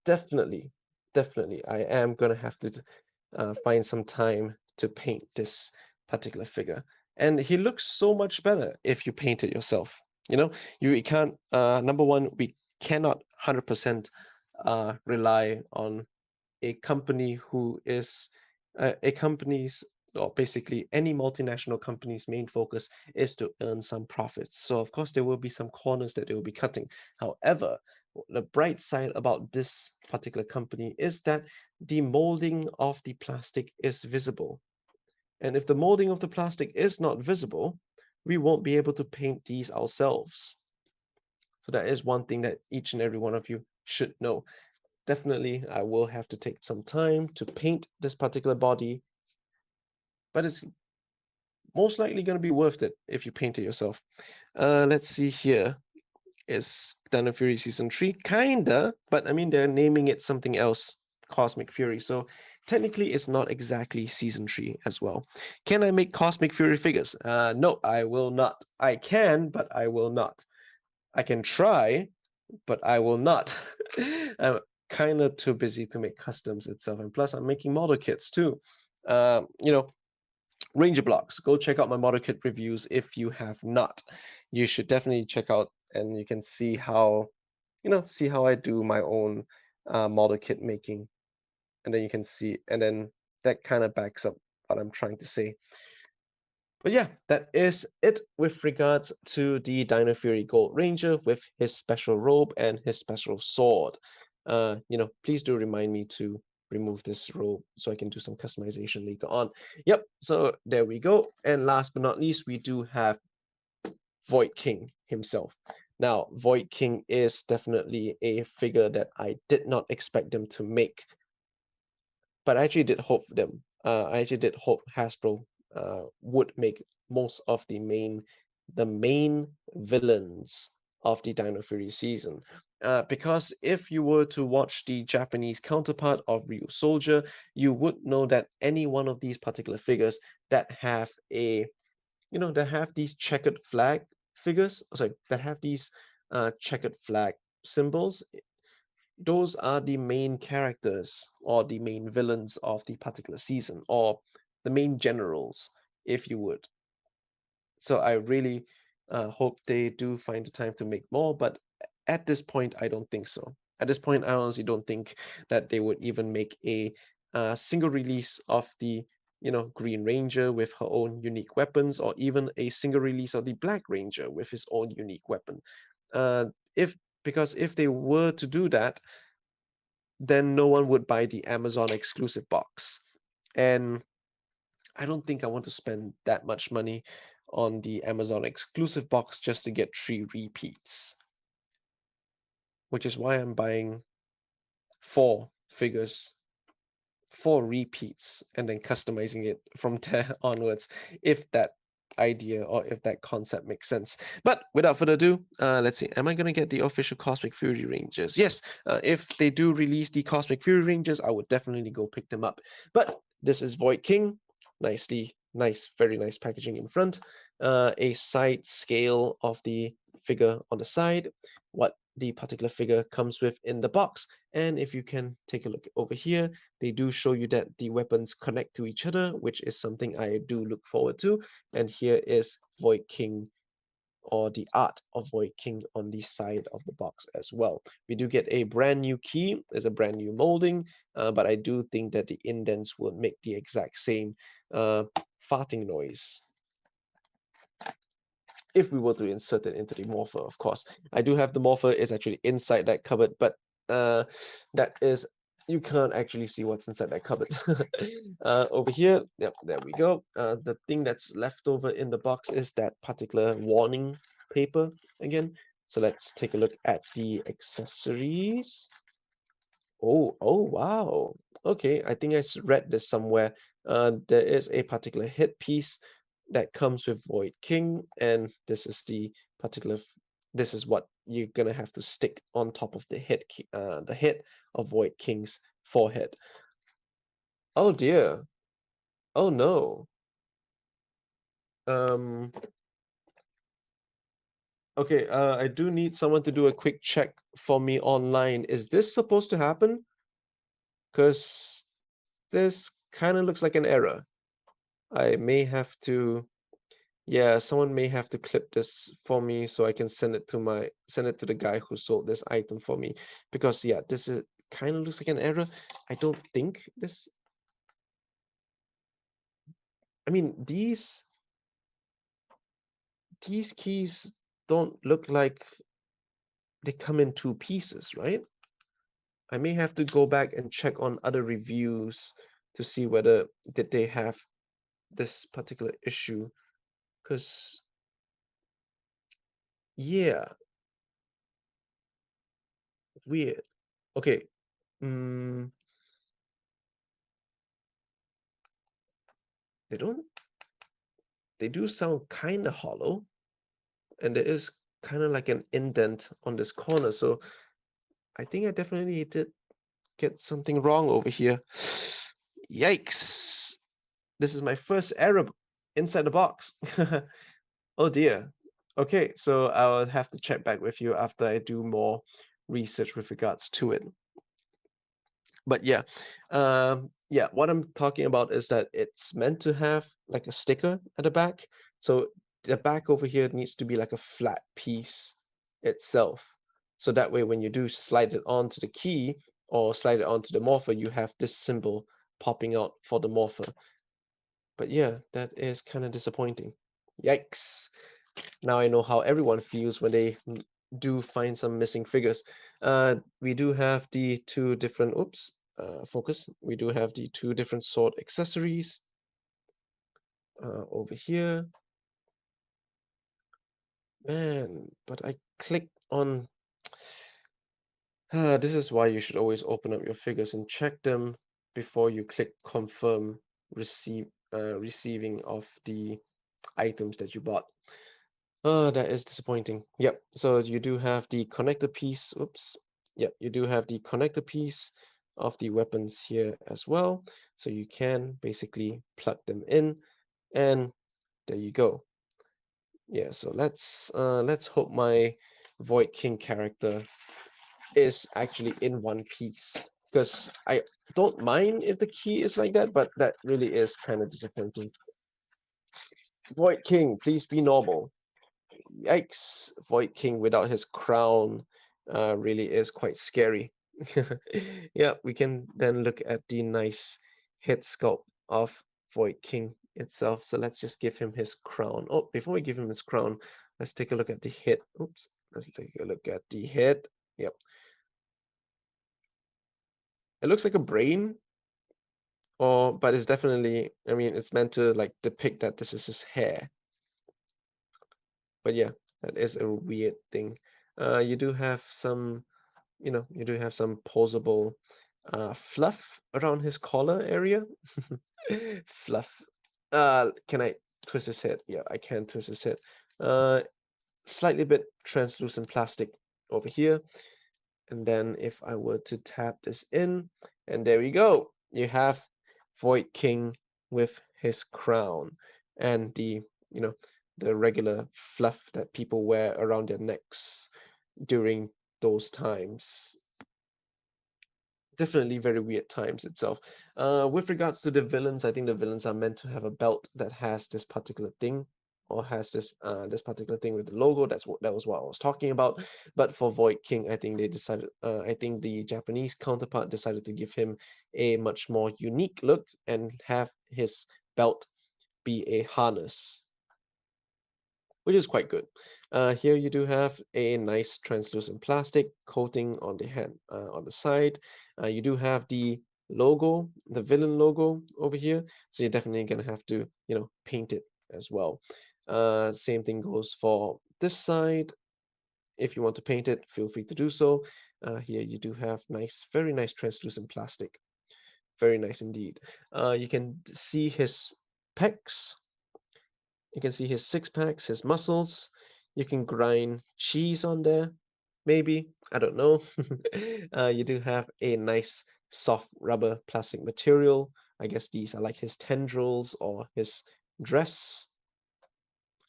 definitely, definitely. I am gonna have to find some time to paint this particular figure. And he looks so much better if you paint it yourself. You can't, number one, we cannot 100% rely on a company who is a company's or basically any multinational company's main focus is to earn some profits. So of course there will be some corners that they will be cutting. However, the bright side about this particular company is that the molding of the plastic is visible. And if the molding of the plastic is not visible, we won't be able to paint these ourselves. So that is one thing that each and every one of you should know. Definitely, I will have to take some time to paint this particular body, but it's most likely going to be worth it if you paint it yourself. Let's see here. Is Dino Fury Season 3? Kinda, but I mean, they're naming it something else, Cosmic Fury. So technically, it's not exactly Season 3 as well. Can I make Cosmic Fury figures? No, I will not. I can, but I will not. I can try, but I will not. I'm kind of too busy to make customs itself. And plus, I'm making model kits too. Uh, you know, Ranger blocks. Go check out my model kit reviews if you have not. You should definitely check out, and you can see how I do my own model kit making, and then you can see, and then that kind of backs up what I'm trying to say. But yeah, that is it with regards to the Dino Fury Gold Ranger with his special robe and his special sword. Please do remind me to remove this robe so I can do some customization later on. Yep, so there we go. And last but not least, we do have Void King himself. Now, Void King is definitely a figure that I did not expect them to make, but I actually did hope them. I actually did hope Hasbro would make most of the main villains of the Dino Fury season. Because if you were to watch the Japanese counterpart of Ryu Soldier, you would know that any one of these particular figures that have these checkered flag figures, sorry, that have these checkered flag symbols, those are the main characters or the main villains of the particular season, or the main generals, if you would. So I really hope they do find the time to make more, but at this point, I don't think so. At this point, I honestly don't think that they would even make a single release of the Green Ranger with her own unique weapons, or even a single release of the Black Ranger with his own unique weapon. Uh, if Because if they were to do that, then no one would buy the Amazon exclusive box. And I don't think I want to spend that much money on the Amazon exclusive box just to get 3 repeats, which is why I'm buying 4 figures, 4 repeats, and then customizing it from there onwards, if that idea or if that concept makes sense. But without further ado, let's see. Am I gonna get the official Cosmic Fury Rangers? Yes. If they do release the Cosmic Fury Rangers, I would definitely go pick them up. But this is Void King. Nice, very nice packaging in front. A side scale of the figure on the side, what the particular figure comes with in the box. And if you can take a look over here, they do show you that the weapons connect to each other, which is something I do look forward to. And here is Void King, or the art of Void King, on the side of the box as well. We do get a brand new key. There's a brand new molding, but I do think that the indents will make the exact same farting noise if we were to insert it into the morpher, of course. I do have the morpher is actually inside that cupboard, but that is, you can't actually see what's inside that cupboard. Over here, yep, there we go. The thing that's left over in the box is that particular warning paper again. So let's take a look at the accessories. Oh, wow. Okay, I think I read this somewhere. There is a particular headpiece that comes with Void King, and this is the particular. This is what you're gonna have to stick on top of the head of Void King's forehead. Oh dear. Oh no. Um. Okay. I do need someone to do a quick check for me online. Is this supposed to happen? Because this kind of looks like an error. I may have to, yeah, someone may have to clip this for me so I can send it to the guy who sold this item for me, because yeah, this is kind of looks like an error. I don't think this, I mean, these keys don't look like they come in 2 pieces, right? I may have to go back and check on other reviews to see whether did they have this particular issue, because yeah, weird. Okay. Mm, they don't, they do sound kind of hollow, and there is kind of like an indent on this corner. So I think I definitely did get something wrong over here. Yikes! This is my first error inside the box. Oh dear. Okay, so I'll have to check back with you after I do more research with regards to it. But yeah, yeah, what I'm talking about is that it's meant to have like a sticker at the back. So the back over here needs to be like a flat piece itself. So that way, when you do slide it onto the key or slide it onto the morpher, you have this symbol popping out for the morpher. But yeah, that is kind of disappointing. Yikes. Now I know how everyone feels when they do find some missing figures. We do have the 2 different, oops, focus. We do have the 2 different sword accessories over here. Man, but I clicked on, this is why you should always open up your figures and check them before you click confirm receiving of the items that you bought. Oh, that is disappointing. Yep. So you do have the connector piece. Oops. Yep. You do have the connector piece of the weapons here as well. So you can basically plug them in, and there you go. Yeah. So let's hope my Void King character is actually in one piece, because I don't mind if the key is like that, but that really is kind of disappointing. Void King, please be normal. Yikes, Void King without his crown really is quite scary. Yeah, we can then look at the nice head sculpt of Void King itself. So let's just give him his crown. Oh, before we give him his crown, let's take a look at the head. Oops, let's take a look at the head. Yep, it looks like a brain, or but it's definitely, I mean, it's meant to like depict that this is his hair. But yeah, that is a weird thing. You do have some, you do have some posable fluff around his collar area. Fluff. Can I twist his head? Yeah, I can twist his head. Uh, Slightly bit translucent plastic over here. And then if I were to tap this in, and there we go. You have Void King with his crown and you know, the regular fluff that people wear around their necks during those times. Definitely very weird times itself. With regards to the villains, I think the villains are meant to have a belt that has this particular thing, or has this particular thing with the logo. That was what I was talking about. But for Void King, I think they decided. I think the Japanese counterpart decided to give him a much more unique look and have his belt be a harness, which is quite good. Here you do have a nice translucent plastic coating on the hand, on the side. You do have the logo, the villain logo over here, so you're definitely gonna have to, paint it as well. Same thing goes for this side. If you want to paint it, feel free to do so. Here you do have nice, very nice translucent plastic. Very nice indeed. You can see his pecs. You can see his six packs, his muscles. You can grind cheese on there, maybe. I don't know. You do have a nice soft rubber plastic material. I guess these are like his tendrils or his dress.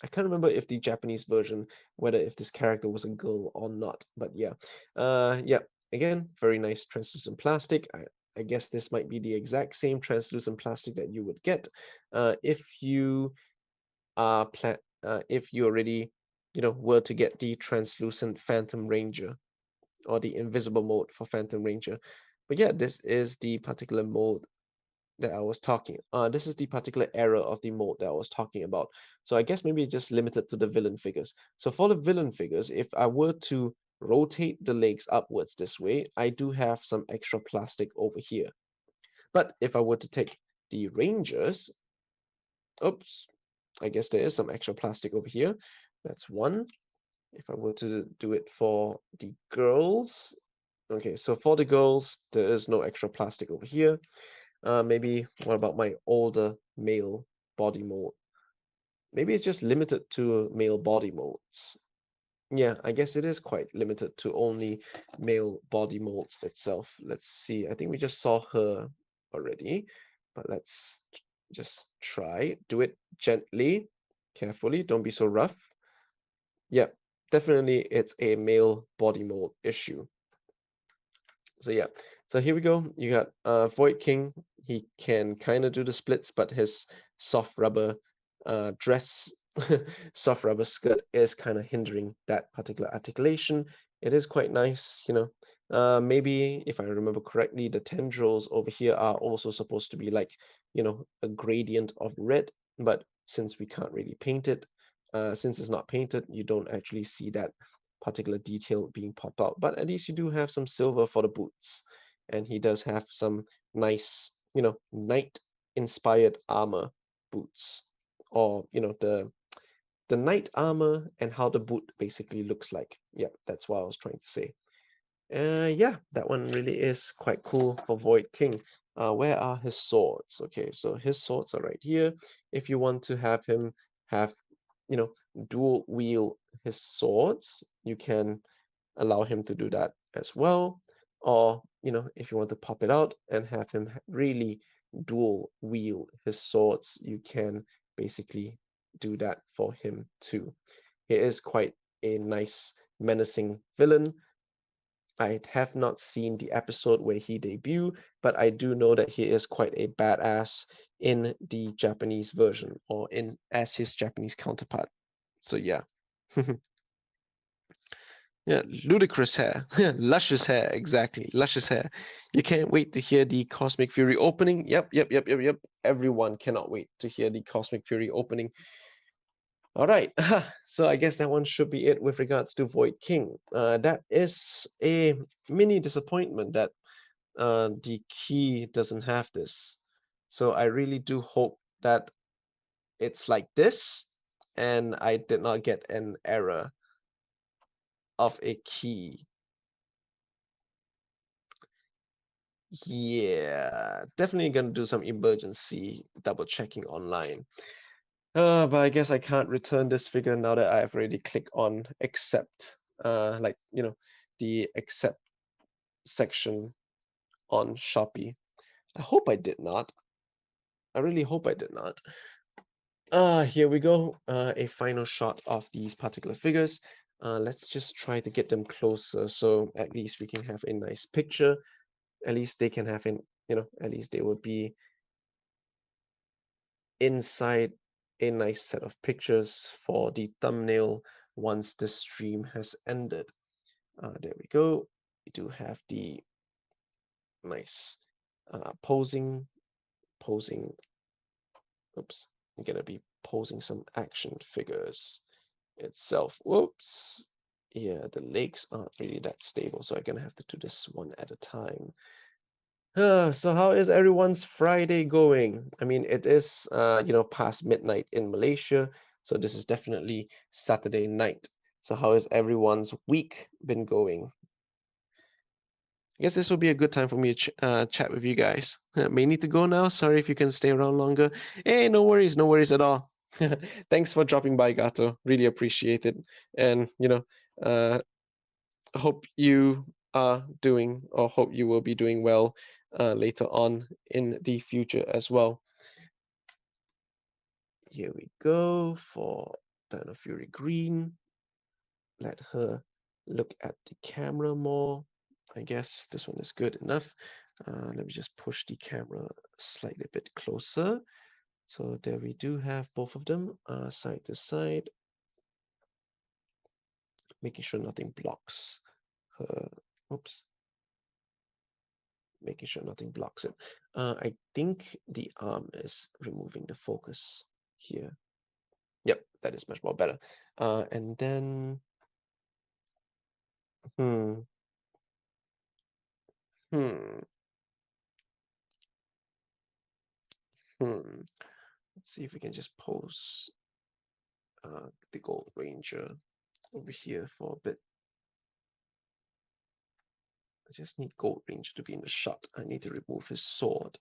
I can't remember if the Japanese version, whether if this character was a girl or not, but yeah. Yeah, again, very nice translucent plastic. I guess this might be the exact same translucent plastic that you would get if you if you already, were to get the translucent Phantom Ranger or the invisible mode for Phantom Ranger. But yeah, this is the particular mode that I was talking. This is the particular era of the mode that I was talking about. So I guess maybe just limited to the villain figures. So for the villain figures, if I were to rotate the legs upwards this way, I do have some extra plastic over here. But if I were to take the Rangers, oops, I guess there is some extra plastic over here. That's one. If I were to do it for the girls, okay, so for the girls, there is no extra plastic over here. Maybe what about my older male body mode? Maybe it's just limited to male body modes. Yeah, I guess it is quite limited to only male body molds itself. Let's see. I think we just saw her already, but let's just try. Do it gently, carefully. Don't be so rough. Yeah, definitely it's a male body mold issue. So yeah, so here we go. You got Void King. He can kind of do the splits, but his soft rubber dress, soft rubber skirt is kind of hindering that particular articulation. It is quite nice, you know. Maybe if I remember correctly, the tendrils over here are also supposed to be like, a gradient of red, but since we can't really paint it, since it's not painted, you don't actually see that particular detail being popped out. But at least you do have some silver for the boots. And he does have some nice, knight inspired armor boots. Or, the knight armor and how the boot basically looks like. Yeah, that's what I was trying to say. Yeah, that one really is quite cool for Void King. Where are his swords? Okay, so his swords are right here. If you want to have him have, you know, dual wield his swords, you can allow him to do that as well. Or, if you want to pop it out and have him really dual wield his swords, you can basically do that for him too. He is quite a nice, menacing villain. I have not seen the episode where he debuted, but I do know that he is quite a badass in the Japanese version or in as his Japanese counterpart. So yeah. Yeah, ludicrous hair. Luscious hair, exactly. Luscious hair. You can't wait to hear the Cosmic Fury opening. Yep, yep, yep, yep, yep. Everyone cannot wait to hear the Cosmic Fury opening. All right, so I guess that one should be it with regards to Void King. That is a mini disappointment that the key doesn't have this. So I really do hope that it's like this, and I did not get an error of a key. Yeah, definitely gonna do some emergency double checking online. But I guess I can't return this figure now that I've already clicked on accept, like, the accept section on Shopee. I hope I did not. I really hope I did not. Here we go. A final shot of these particular figures. Let's just try to get them closer so at least we can have a nice picture. At least they can have at least they will be inside a nice set of pictures for the thumbnail once the stream has ended. There we go. We do have the nice posing. Oops, I'm gonna be posing some action figures itself. Whoops. Yeah, the legs aren't really that stable, so I'm gonna have to do this one at a time. So how is everyone's Friday going? I mean, it is past midnight in Malaysia, so this is definitely Saturday night. So how has everyone's week been going? I guess this will be a good time for me to chat with you guys. May need to go now. Sorry if you can stay around longer. Hey, no worries at all. Thanks for dropping by, Gato. Really appreciate it. And hope you are doing, or hope you will be doing well later on in the future as well. Here we go for Dino Fury Green. Let her look at the camera more. I guess this one is good enough. Let me just push the camera slightly bit closer. So there we do have both of them side to side, making sure nothing blocks her. Oops, making sure nothing blocks it. I think the arm is removing the focus here. Yep, that is much more better. And then, hmm, hmm, hmm. Let's see if we can just pose the Gold Ranger over here for a bit. I just need Gold Ranger to be in the shot. I need to remove his sword.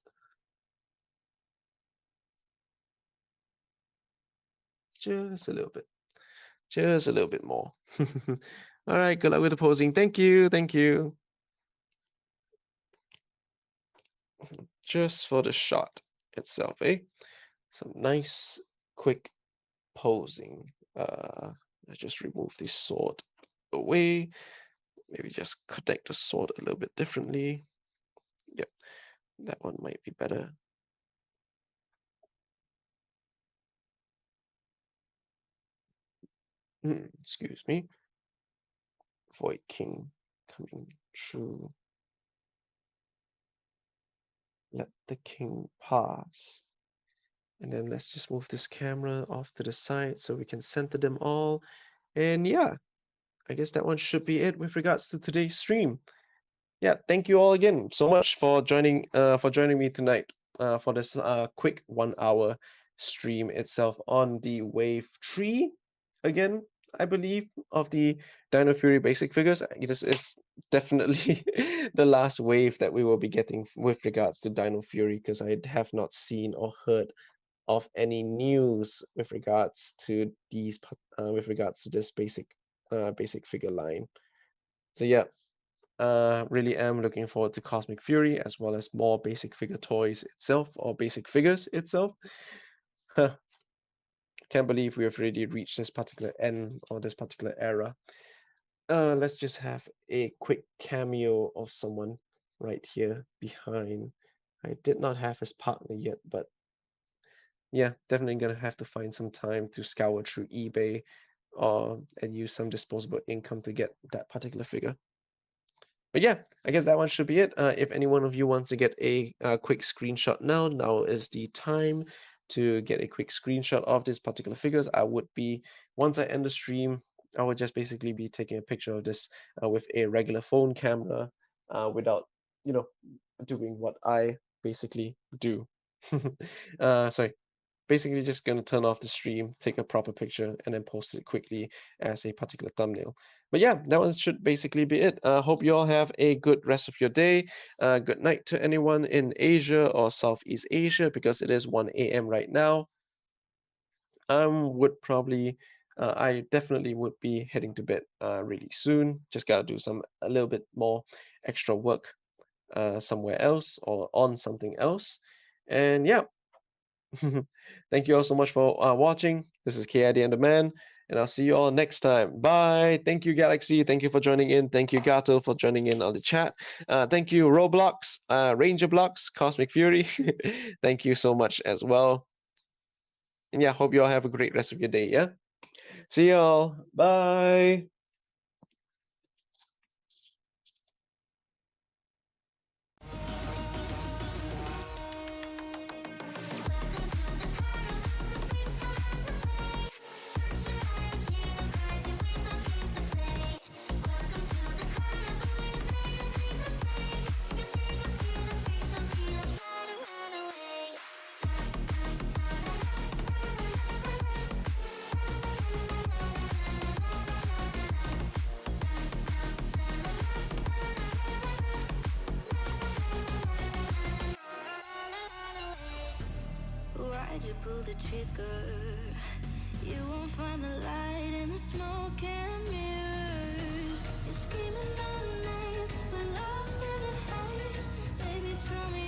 Just a little bit. Just a little bit more. All right, good luck with the posing. Thank you, thank you. Just for the shot itself, eh? Some nice, quick posing. Let's just remove this sword away. Maybe just connect the sword a little bit differently. Yep, that one might be better. Excuse me. Void King coming true. Let the king pass. And then let's just move this camera off to the side so we can center them all. And yeah, I guess that one should be it with regards to today's stream. Yeah, thank you all again so much for joining me tonight for this quick 1 hour stream itself on the wave 3 again, I believe, of the Dino Fury basic figures. This is definitely the last wave that we will be getting with regards to Dino Fury, because I have not seen or heard of any news with regards to this basic figure line. So yeah, really am looking forward to Cosmic Fury as well as more basic figure toys itself, or basic figures itself. Can't believe we have already reached this particular end, or this particular era. Let's just have a quick cameo of someone right here behind. I did not have his partner yet, but yeah, definitely gonna have to find some time to scour through eBay and use some disposable income to get that particular figure. But yeah, I guess that one should be it. If any one of you wants to get a quick screenshot now is the time to get a quick screenshot of this particular figures. Once I end the stream, I would just basically be taking a picture of this with a regular phone camera without, doing what I basically do. Sorry, basically just going to turn off the stream, take a proper picture, and then post it quickly as a particular thumbnail. But yeah, that one should basically be it. Hope you all have a good rest of your day. Good night to anyone in Asia or Southeast Asia, because it is 1 a.m. right now. Would probably, I definitely would be heading to bed really soon. Just gotta do a little bit more extra work somewhere else or on something else. And yeah, thank you all so much for watching. This is KID and the Man, and I'll see you all next time. Bye. Thank you, Galaxy. Thank you for joining in. Thank you, Gato, for joining in on the chat. Thank you, Roblox, Ranger Blocks, Cosmic Fury. Thank you so much as well. And yeah, hope you all have a great rest of your day. Yeah. See y'all. Bye.
Why'd you pull the trigger? You won't find the light in the smoke and mirrors. You're screaming my name, we're lost in the haze. Baby, tell me